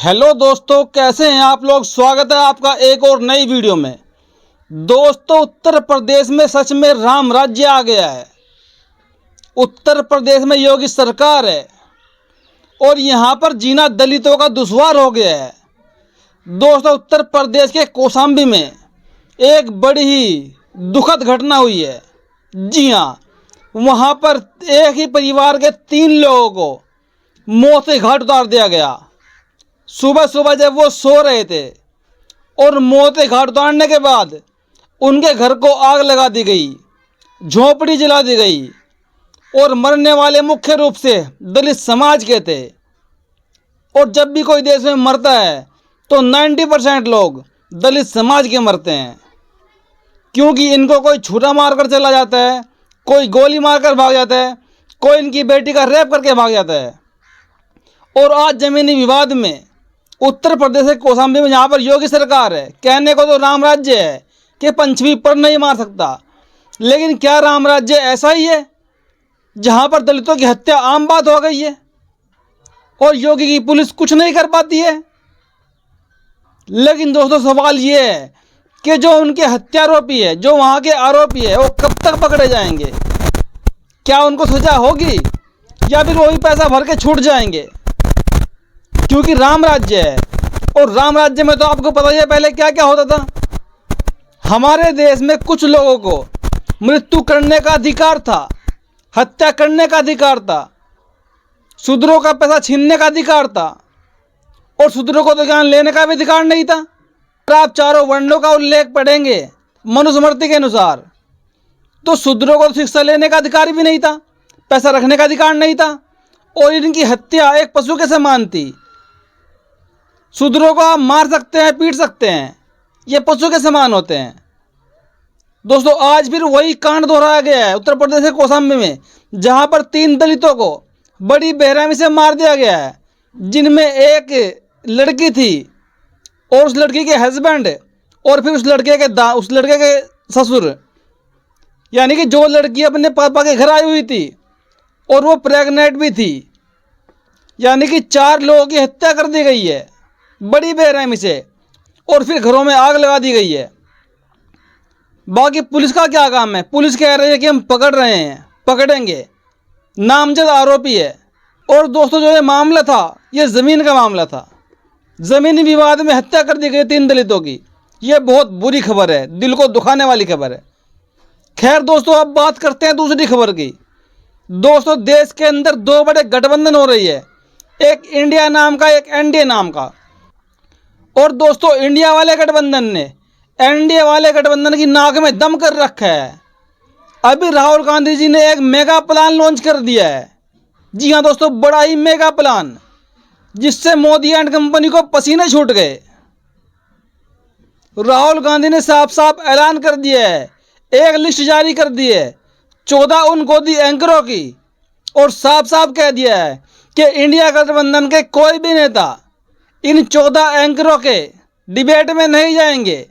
Hello दोस्तों, कैसे हैं आप लोग। स्वागत है आपका एक और नई वीडियो में। दोस्तों, उत्तर प्रदेश में सच में राम राज्य आ गया है। उत्तर प्रदेश में योगी सरकार है और यहाँ पर जीना दलितों का दुश्वार हो गया है। दोस्तों, उत्तर प्रदेश के कौशाम्बी में एक बड़ी ही दुखद घटना हुई है। जी हाँ, वहाँ पर एक ही परिवार के 3 लोगों को मौत के घाट उतार दिया गया। सुबह सुबह जब वो सो रहे थे और मौत के घाट उतारने के बाद उनके घर को आग लगा दी गई, झोंपड़ी जला दी गई और मरने वाले मुख्य रूप से दलित समाज के थे। और जब भी कोई देश में मरता है तो 90% लोग दलित समाज के मरते हैं, क्योंकि इनको कोई छुरा मार कर चला जाता है, कोई गोली मार कर भाग जाता है, कोई इनकी बेटी का रेप करके भाग जाता है। और आज जमीनी विवाद में उत्तर प्रदेश के कौशाम्बी में जहाँ पर योगी सरकार है, कहने को तो राम राज्य है कि पंचमी पर नहीं मार सकता, लेकिन क्या राम राज्य ऐसा ही है जहाँ पर दलितों की हत्या आम बात हो गई है और योगी की पुलिस कुछ नहीं कर पाती है। लेकिन दोस्तों, सवाल ये है कि जो उनके हत्यारोपी है, जो वहाँ के आरोपी है, वो कब तक पकड़े जाएंगे। क्या उनको सजा होगी या फिर वही पैसा भर के छूट जाएंगे, क्योंकि राम राज्य है। और राम राज्य में तो आपको पता ही है पहले क्या क्या होता था। हमारे देश में कुछ लोगों को मृत्यु करने का अधिकार था, हत्या करने का अधिकार था, शूद्रों का पैसा छीनने का अधिकार था और शूद्रों को तो ज्ञान लेने का भी अधिकार नहीं था। अगर आप चारों वर्णों का उल्लेख पढ़ेंगे मनुस्मृति के अनुसार, तो शूद्रों को शिक्षा लेने का अधिकार भी नहीं था, पैसा रखने का अधिकार नहीं था और इनकी हत्या एक पशु के समान थी। शूद्रों को आप मार सकते हैं, पीट सकते हैं, ये पशु के समान होते हैं। दोस्तों, आज फिर वही कांड दोहराया गया है उत्तर प्रदेश के कौशाम्बी में, जहां पर 3 दलितों को बड़ी बेरहमी से मार दिया गया है, जिनमें एक लड़की थी और उस लड़की के हस्बैंड और फिर उस लड़के के ससुर, यानी कि जो लड़की अपने पापा के घर आई हुई थी और वो प्रेग्नेंट भी थी। यानी कि 4 लोगों की हत्या कर दी गई है बड़ी बेरहमी से और फिर घरों में आग लगा दी गई है। बाकी पुलिस का क्या काम है। पुलिस कह रही है कि हम पकड़ रहे हैं, पकड़ेंगे, नामजद आरोपी है। और दोस्तों, जो ये मामला था, ये ज़मीन का मामला था। ज़मीनी विवाद में हत्या कर दी गई 3 दलितों की। ये बहुत बुरी खबर है, दिल को दुखाने वाली खबर है। खैर दोस्तों, अब बात करते हैं दूसरी खबर की। दोस्तों, देश के अंदर 2 बड़े गठबंधन हो रही है, एक इंडिया नाम का, एक एनडीए नाम का। और दोस्तों, इंडिया वाले गठबंधन ने एनडीए वाले गठबंधन की नाक में दम कर रखा है। अभी राहुल गांधी जी ने एक मेगा प्लान लॉन्च कर दिया है। जी हाँ दोस्तों, बड़ा ही मेगा प्लान, जिससे मोदी एंड कंपनी को पसीने छूट गए। राहुल गांधी ने साफ साफ ऐलान कर दिया है, एक लिस्ट जारी कर दी है 14 उन गोदी एंकरों की, और साफ साफ कह दिया है कि इंडिया गठबंधन के कोई भी नेता इन 14 एंकरों के डिबेट में नहीं जाएंगे,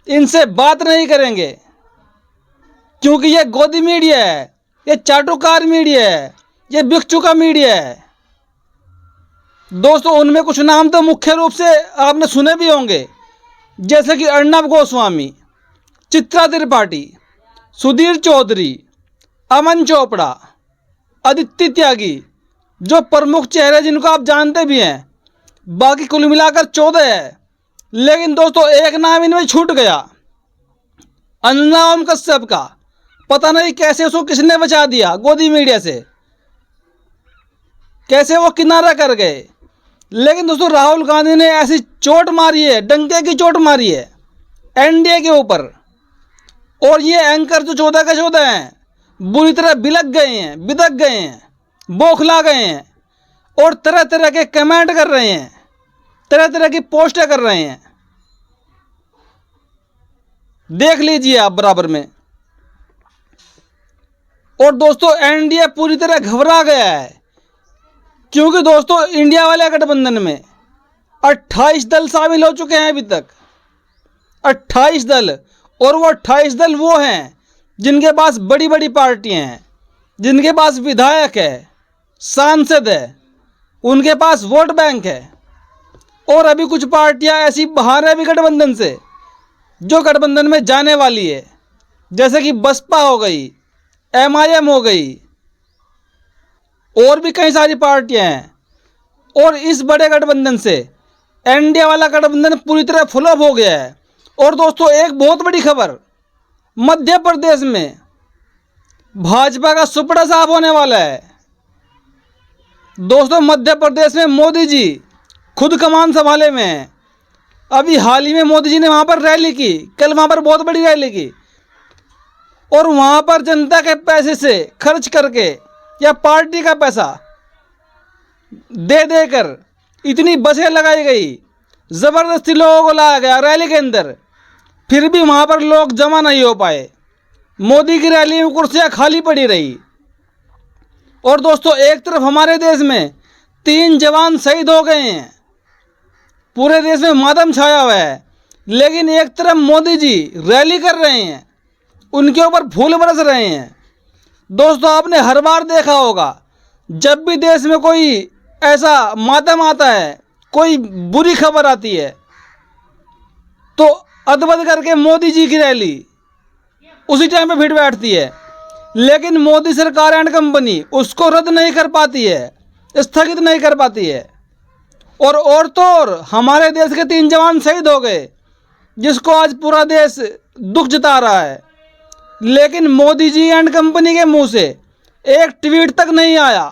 इनसे बात नहीं करेंगे, क्योंकि ये गोदी मीडिया है, ये चाटुकार मीडिया है, ये बिक चुका मीडिया है। दोस्तों, उनमें कुछ नाम तो मुख्य रूप से आपने सुने भी होंगे, जैसे कि अर्नब गोस्वामी, चित्रा त्रिपाठी, सुधीर चौधरी, अमन चोपड़ा, अदिति त्यागी, जो प्रमुख चेहरे जिनको आप जानते भी हैं। बाकी कुल मिलाकर 14 है। लेकिन दोस्तों, एक नाम इनमें छूट गया, अंजना ओम कश्यप का। पता नहीं कैसे उसको किसने बचा दिया गोदी मीडिया से, कैसे वो किनारा कर गए। लेकिन दोस्तों, राहुल गांधी ने ऐसी चोट मारी है, डंके की चोट मारी है एनडीए के ऊपर। और ये एंकर जो 14 के 14 हैं, बुरी तरह बिदक गए हैं, बौखला गए हैं और तरह तरह के कमेंट कर रहे हैं, तरह तरह की पोस्टें कर रहे हैं। देख लीजिए आप बराबर में। और दोस्तों, एनडीए पूरी तरह घबरा गया है, क्योंकि दोस्तों, इंडिया वाले गठबंधन में 28 दल शामिल हो चुके हैं अभी तक, 28 दल। और वो 28 दल वो हैं जिनके पास बड़ी बड़ी पार्टियां हैं, जिनके पास विधायक है, सांसद है, उनके पास वोट बैंक है। और अभी कुछ पार्टियां ऐसी बाहर है अभी गठबंधन से, जो गठबंधन में जाने वाली है, जैसे कि बसपा हो गई, एमआईएम हो गई, और भी कई सारी पार्टियां हैं। और इस बड़े गठबंधन से एनडीए वाला गठबंधन पूरी तरह फ्लॉप हो गया है। और दोस्तों एक बहुत बड़ी खबर, मध्य प्रदेश में भाजपा का सुपड़ा साफ होने वाला है। दोस्तों मध्य प्रदेश में मोदी जी खुद कमान संभाले में हैं। अभी हाल ही में मोदी जी ने वहाँ पर रैली की, कल वहाँ पर बहुत बड़ी रैली की, और वहाँ पर जनता के पैसे से खर्च करके या पार्टी का पैसा दे देकर इतनी बसें लगाई गई, ज़बरदस्ती लोगों को लाया गया रैली के अंदर, फिर भी वहाँ पर लोग जमा नहीं हो पाए। मोदी की रैली में कुर्सियाँ खाली पड़ी रही। और दोस्तों एक तरफ हमारे देश में 3 जवान शहीद हो गए हैं, पूरे देश में मातम छाया हुआ है, लेकिन एक तरफ मोदी जी रैली कर रहे हैं, उनके ऊपर फूल बरस रहे हैं। दोस्तों आपने हर बार देखा होगा, जब भी देश में कोई ऐसा मातम आता है, कोई बुरी खबर आती है, तो अदबद करके मोदी जी की रैली उसी टाइम पे फिट बैठती है। लेकिन मोदी सरकार एंड कंपनी उसको रद्द नहीं कर पाती है, स्थगित नहीं कर पाती है। और तो और हमारे देश के 3 जवान शहीद हो गए, जिसको आज पूरा देश दुख जता रहा है, लेकिन मोदी जी एंड कंपनी के मुंह से एक ट्वीट तक नहीं आया।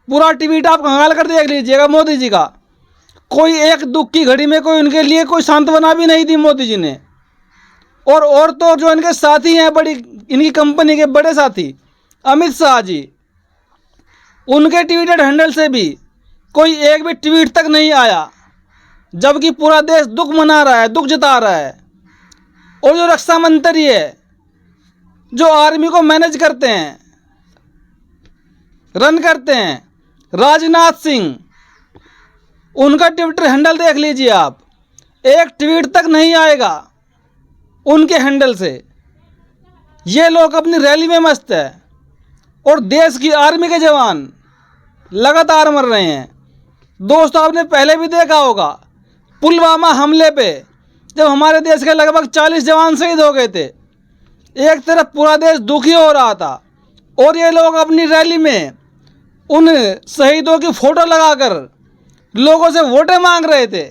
पूरा ट्वीट आप खंगाल कर देख लीजिएगा मोदी जी का, कोई एक दुख की घड़ी में कोई उनके लिए कोई सांत्वना भी नहीं दी मोदी जी ने। और तो जो इनके साथी हैं, बड़ी इनकी कंपनी के बड़े साथी अमित शाह जी, उनके ट्विटर हैंडल से भी कोई एक भी ट्वीट तक नहीं आया, जबकि पूरा देश दुख मना रहा है, दुख जता रहा है। और जो रक्षा मंत्री है, जो आर्मी को मैनेज करते हैं, रन करते हैं, राजनाथ सिंह, उनका ट्विटर हैंडल देख लीजिए आप, एक ट्वीट तक नहीं आएगा उनके हैंडल से। ये लोग अपनी रैली में मस्त है, और देश की आर्मी के जवान लगातार मर रहे हैं। दोस्तों आपने पहले भी देखा होगा, पुलवामा हमले पे जब हमारे देश के लगभग 40 जवान शहीद हो गए थे, एक तरफ पूरा देश दुखी हो रहा था, और ये लोग अपनी रैली में उन शहीदों की फ़ोटो लगाकर लोगों से वोटें मांग रहे थे।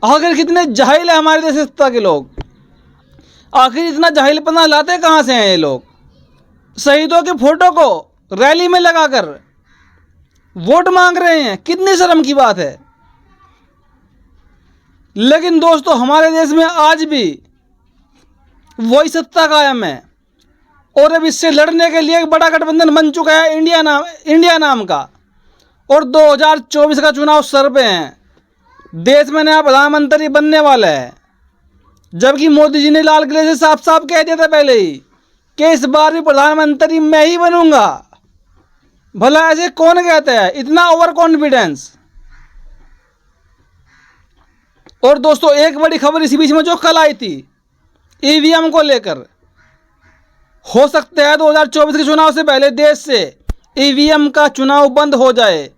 आखिर कितने जाहिल है हमारे देश सत्ता के लोग, आखिर इतना जाहिलपना लाते कहाँ से हैं ये लोग? शहीदों की फ़ोटो को रैली में लगाकर वोट मांग रहे हैं, कितनी शर्म की बात है। लेकिन दोस्तों हमारे देश में आज भी वही सत्ता कायम है, और अब इससे लड़ने के लिए एक बड़ा गठबंधन बन चुका है इंडिया नाम का। और 2024 का चुनाव सर पे है, देश में नया प्रधानमंत्री बनने वाला है, जबकि मोदी जी ने लाल किले से साफ साफ कह दिया था पहले ही कि इस बार भी प्रधानमंत्री मैं ही बनूंगा। भला ऐसे कौन कहता है, इतना ओवर कॉन्फिडेंस। और दोस्तों एक बड़ी खबर इसी बीच में जो कल आई थी ईवीएम को लेकर, हो सकता है 2024 के चुनाव से पहले देश से ईवीएम का चुनाव बंद हो जाए,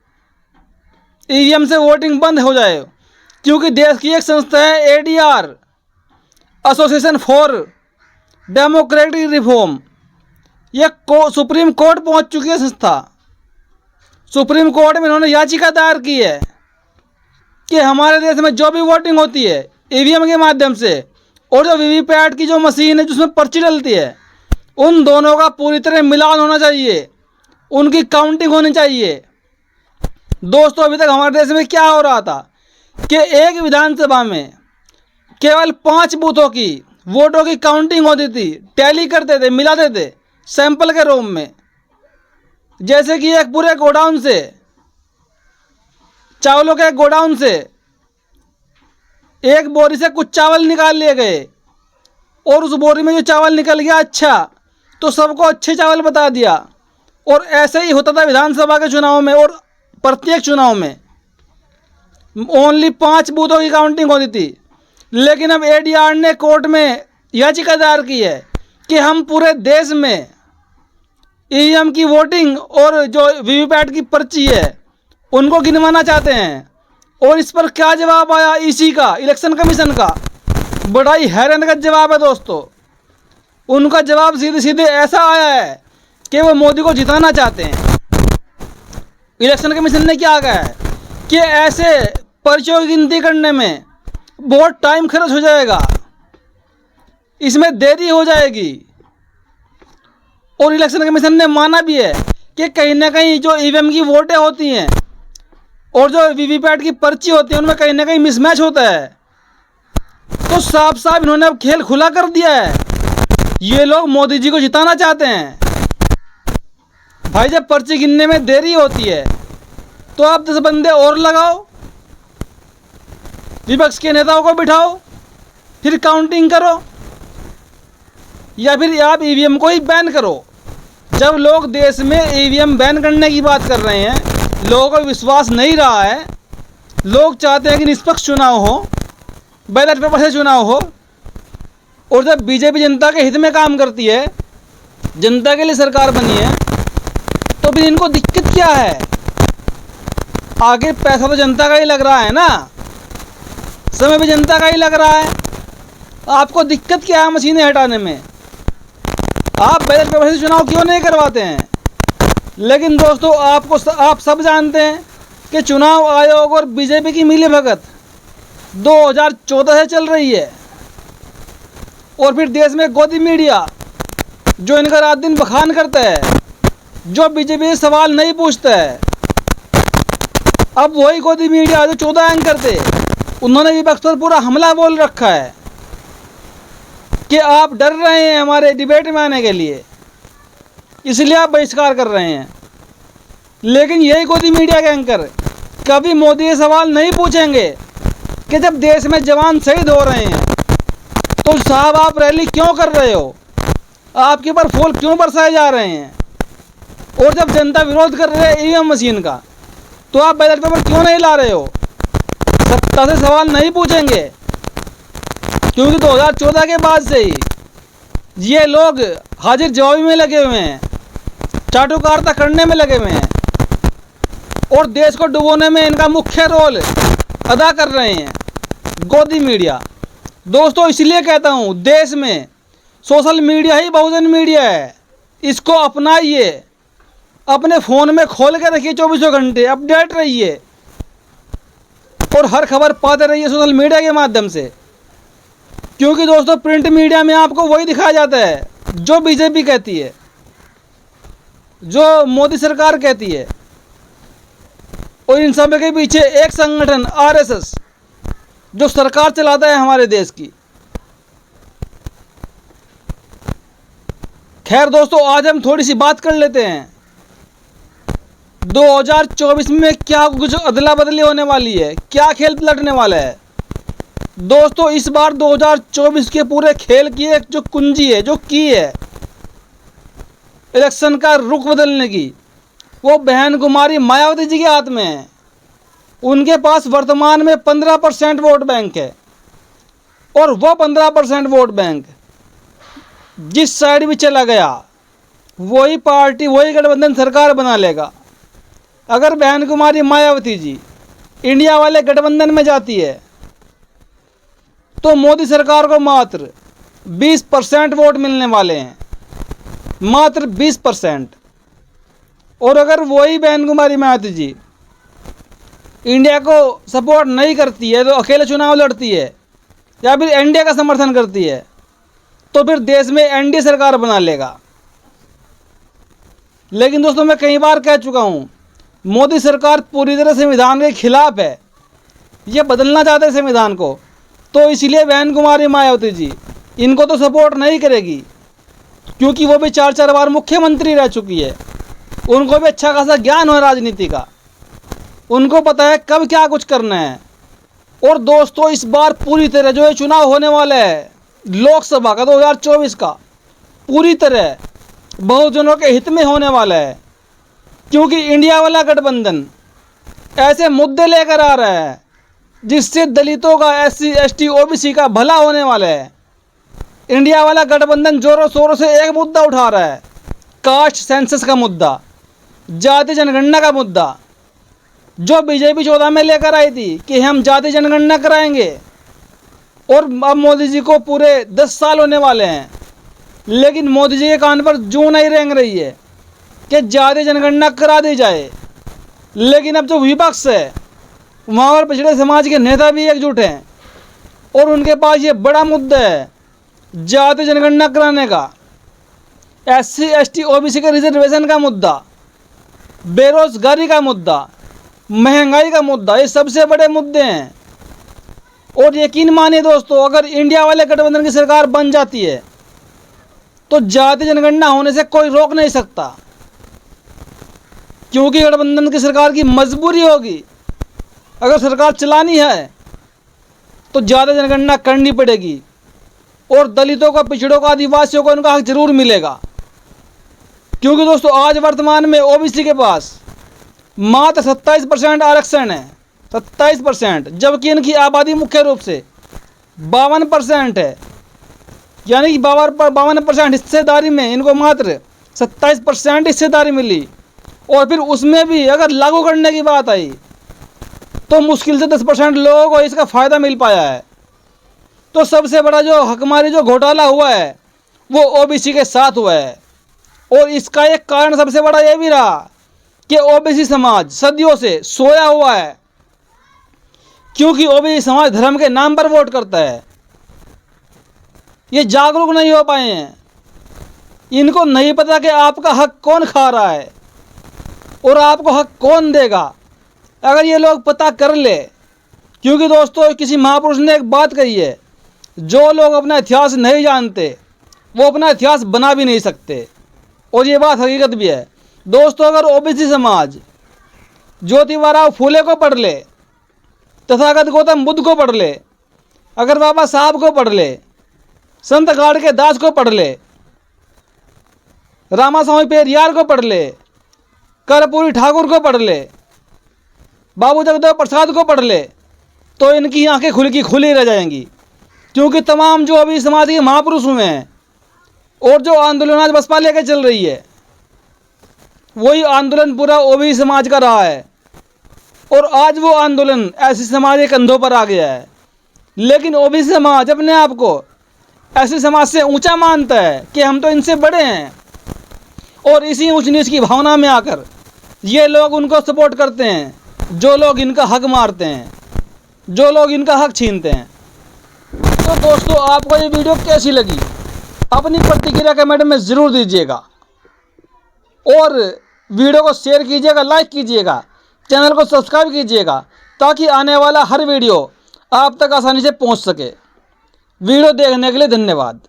ईवीएम से वोटिंग बंद हो जाए, क्योंकि देश की एक संस्था है ADR, association for democratic reform, ये सुप्रीम कोर्ट पहुंच चुकी है संस्था। सुप्रीम कोर्ट में इन्होंने याचिका दायर की है कि हमारे देश में जो भी वोटिंग होती है ईवीएम के माध्यम से, और जो वीवीपैट की जो मशीन है जिसमें पर्ची डलती है, उन दोनों का पूरी तरह मिलान होना चाहिए, उनकी काउंटिंग होनी चाहिए। दोस्तों अभी तक हमारे देश में क्या हो रहा था कि एक विधानसभा में केवल 5 बूथों की वोटों की काउंटिंग होती थी, टैली करते थे, मिलाते थे सैंपल के रूम में। जैसे कि एक पूरे गोडाउन से, चावलों के गोडाउन से एक बोरी से कुछ चावल निकाल लिए गए, और उस बोरी में जो चावल निकल गया अच्छा, तो सबको अच्छे चावल बता दिया। और ऐसे ही होता था विधानसभा के चुनाव में, और प्रत्येक चुनाव में ओनली 5 बूथों की काउंटिंग होती थी। लेकिन अब एडीआर ने कोर्ट में याचिका दायर की है कि हम पूरे देश में ईवीएम की वोटिंग और जो वीवीपैट की पर्ची है उनको गिनवाना चाहते हैं। और इस पर क्या जवाब आया ईसी का, इलेक्शन कमीशन का? बड़ा ही हैरान का जवाब है दोस्तों। उनका जवाब सीधे सीधे ऐसा आया है कि वो मोदी को जिताना चाहते हैं। इलेक्शन कमीशन ने क्या कहा है कि ऐसे पर्चियों की गिनती करने में बहुत टाइम खर्च हो जाएगा, इसमें देरी हो जाएगी। और इलेक्शन कमीशन ने माना भी है कि कहीं ना कहीं जो ईवीएम की वोटें होती हैं और जो वीवीपैट की पर्ची होती है उनमें कहीं ना कहीं मिसमैच होता है। तो साफ साफ इन्होंने अब खेल खुला कर दिया है, ये लोग मोदी जी को जिताना चाहते हैं। भाई जब पर्ची गिनने में देरी होती है तो आप 10 बंदे और लगाओ, विपक्ष के नेताओं को बिठाओ, फिर काउंटिंग करो, या फिर आप ईवीएम को ही बैन करो। जब लोग देश में ईवीएम बैन करने की बात कर रहे हैं, लोगों को विश्वास नहीं रहा है, लोग चाहते हैं कि निष्पक्ष चुनाव हो, बैलेट पेपर से चुनाव हो। और जब बीजेपी जनता के हित में काम करती है, जनता के लिए सरकार बनी है, तो फिर इनको दिक्कत क्या है? आगे पैसा तो जनता का ही लग रहा है ना, समय भी जनता का ही लग रहा है। आपको दिक्कत क्या है मशीनें हटाने में? आप बैलेट पेपर से चुनाव क्यों नहीं करवाते हैं? लेकिन दोस्तों आप सब जानते हैं कि चुनाव आयोग और बीजेपी की मिलीभगत 2014 से चल रही है। और फिर देश में गोदी मीडिया जो इनका रात दिन बखान करता है, जो बीजेपी से सवाल नहीं पूछता है। अब वही गोदी मीडिया जो 14 एंकर थे, उन्होंने विपक्ष पर पूरा हमला बोल रखा है कि आप डर रहे हैं हमारे डिबेट में आने के लिए, इसलिए आप बहिष्कार कर रहे हैं। लेकिन यही गोदी मीडिया के एंकर कभी मोदी से सवाल नहीं पूछेंगे कि जब देश में जवान शहीद हो रहे हैं तो साहब आप रैली क्यों कर रहे हो, आपके ऊपर फूल क्यों बरसाए जा रहे हैं? और जब जनता विरोध कर रही है ईवीएम मशीन का, तो आप बैलेट पेपर क्यों नहीं ला रहे हो? सत्ता से सवाल नहीं पूछेंगे, क्योंकि 2014 के बाद से ही ये लोग हाजिर जवाबी में लगे हुए हैं, चाटुकारिता करने में लगे हुए हैं और देश को डुबोने में इनका मुख्य रोल अदा कर रहे हैं गोदी मीडिया। दोस्तों इसलिए कहता हूँ, देश में सोशल मीडिया ही बहुजन मीडिया है, इसको अपनाइए, अपने फ़ोन में खोल के रखिए, 24 घंटे अपडेट रहिए और हर खबर पाते रहिए सोशल मीडिया के माध्यम से। क्योंकि दोस्तों प्रिंट मीडिया में आपको वही दिखाया जाता है जो बीजेपी कहती है, जो मोदी सरकार कहती है, और इन सब के पीछे एक संगठन आरएसएस जो सरकार चलाता है हमारे देश की। खैर दोस्तों, आज हम थोड़ी सी बात कर लेते हैं 2024 में क्या कुछ अदला बदली होने वाली है, क्या खेल पलटने वाला है। दोस्तों इस बार 2024 के पूरे खेल की एक जो कुंजी है, जो की है इलेक्शन का रुख बदलने की, वो बहन कुमारी मायावती जी के हाथ में है। उनके पास वर्तमान में 15% वोट बैंक है और वो 15% वोट बैंक जिस साइड भी चला गया वही पार्टी, वही गठबंधन सरकार बना लेगा। अगर बहन कुमारी मायावती जी इंडिया वाले गठबंधन में जाती है तो मोदी सरकार को मात्र 20% वोट मिलने वाले हैं, मात्र 20%। और अगर वही बहन कुमारी मायावती जी इंडिया को सपोर्ट नहीं करती है, तो अकेले चुनाव लड़ती है या फिर एनडीए का समर्थन करती है, तो फिर देश में एनडीए सरकार बना लेगा। लेकिन दोस्तों मैं कई बार कह चुका हूँ, मोदी सरकार पूरी तरह संविधान के खिलाफ है, ये बदलना चाहते हैं संविधान को, तो इसलिए बहन कुमारी मायावती जी इनको तो सपोर्ट नहीं करेगी, क्योंकि वो भी 4 बार मुख्यमंत्री रह चुकी है, उनको भी अच्छा खासा ज्ञान हो राजनीति का, उनको पता है कब क्या कुछ करना है। और दोस्तों इस बार पूरी तरह जो ये चुनाव होने वाला है लोकसभा का 2024 का, पूरी तरह बहुजनों के हित में होने वाला है, क्योंकि इंडिया वाला गठबंधन ऐसे मुद्दे लेकर आ रहा है जिससे दलितों का, SC ST OBC का भला होने वाला है। इंडिया वाला गठबंधन जोरों शोरों से एक मुद्दा उठा रहा है, कास्ट सेंसस का मुद्दा, जाति जनगणना का मुद्दा, जो बीजेपी 14 में लेकर आई थी कि हम जाति जनगणना कराएंगे, और अब मोदी जी को पूरे 10 साल होने वाले हैं, लेकिन मोदी जी के कान पर जूं नहीं रेंग रही है कि जाति जनगणना करा दी जाए। लेकिन अब जो विपक्ष है वहाँ पर पिछड़े समाज के नेता भी एकजुट हैं और उनके पास ये बड़ा मुद्दा है जाति जनगणना कराने का, SC ST OBC के रिजर्वेशन का मुद्दा, बेरोजगारी का मुद्दा, महंगाई का मुद्दा, ये सबसे बड़े मुद्दे हैं। और यकीन मानिए दोस्तों, अगर इंडिया वाले गठबंधन की सरकार बन जाती है तो जाति जनगणना होने से कोई रोक नहीं सकता, क्योंकि गठबंधन की सरकार की मजबूरी होगी, अगर सरकार चलानी है तो जाति जनगणना करनी पड़ेगी और दलितों को, पिछड़ों को, आदिवासियों को उनका हक जरूर मिलेगा। क्योंकि दोस्तों आज वर्तमान में OBC के पास मात्र 27% आरक्षण है, 27%, जबकि इनकी आबादी मुख्य रूप से 52% है, यानी कि 52% हिस्सेदारी में इनको मात्र 27% हिस्सेदारी मिली। और फिर उसमें भी अगर लागू करने की बात आई तो मुश्किल से 10% लोगों को इसका फ़ायदा मिल पाया है। तो सबसे बड़ा जो हकमारी जो घोटाला हुआ है वो OBC के साथ हुआ है, और इसका एक कारण सबसे बड़ा ये भी रहा कि OBC समाज सदियों से सोया हुआ है, क्योंकि OBC समाज धर्म के नाम पर वोट करता है। ये जागरूक नहीं हो पाए हैं, इनको नहीं पता कि आपका हक कौन खा रहा है और आपको हक कौन देगा। अगर ये लोग पता कर ले, क्योंकि दोस्तों किसी महापुरुष ने एक बात कही है, जो लोग अपना इतिहास नहीं जानते वो अपना इतिहास बना भी नहीं सकते, और ये बात हकीकत भी है। दोस्तों अगर OBC समाज ज्योतिबा फूले को पढ़ ले, तथागत गौतम बुद्ध को पढ़ ले, अगर बाबा साहब को पढ़ ले, संत गाड़ के दास को पढ़ ले, रामास्वामी पेरियार को पढ़ ले, कर्पूरी ठाकुर को पढ़ ले, बाबू जगदेव प्रसाद को पढ़ ले, तो इनकी आंखें खुली की खुली रह जाएंगी। क्योंकि तमाम जो अभी समाज के महापुरुष हुए हैं और जो आंदोलन आज बसपा लेके चल रही है, वही आंदोलन पूरा OBC समाज का रहा है, और आज वो आंदोलन SC समाज के कंधों पर आ गया है। लेकिन OBC समाज अपने आप को SC समाज से ऊंचा मानता है कि हम तो इनसे बड़े हैं, और इसी ऊंच नीच की भावना में आकर ये लोग उनको सपोर्ट करते हैं जो लोग इनका हक मारते हैं, जो लोग इनका हक छीनते हैं। तो दोस्तों आपको ये वीडियो कैसी लगी अपनी प्रतिक्रिया कमेंट में ज़रूर दीजिएगा, और वीडियो को शेयर कीजिएगा, लाइक कीजिएगा, चैनल को सब्सक्राइब कीजिएगा, ताकि आने वाला हर वीडियो आप तक आसानी से पहुंच सके। वीडियो देखने के लिए धन्यवाद।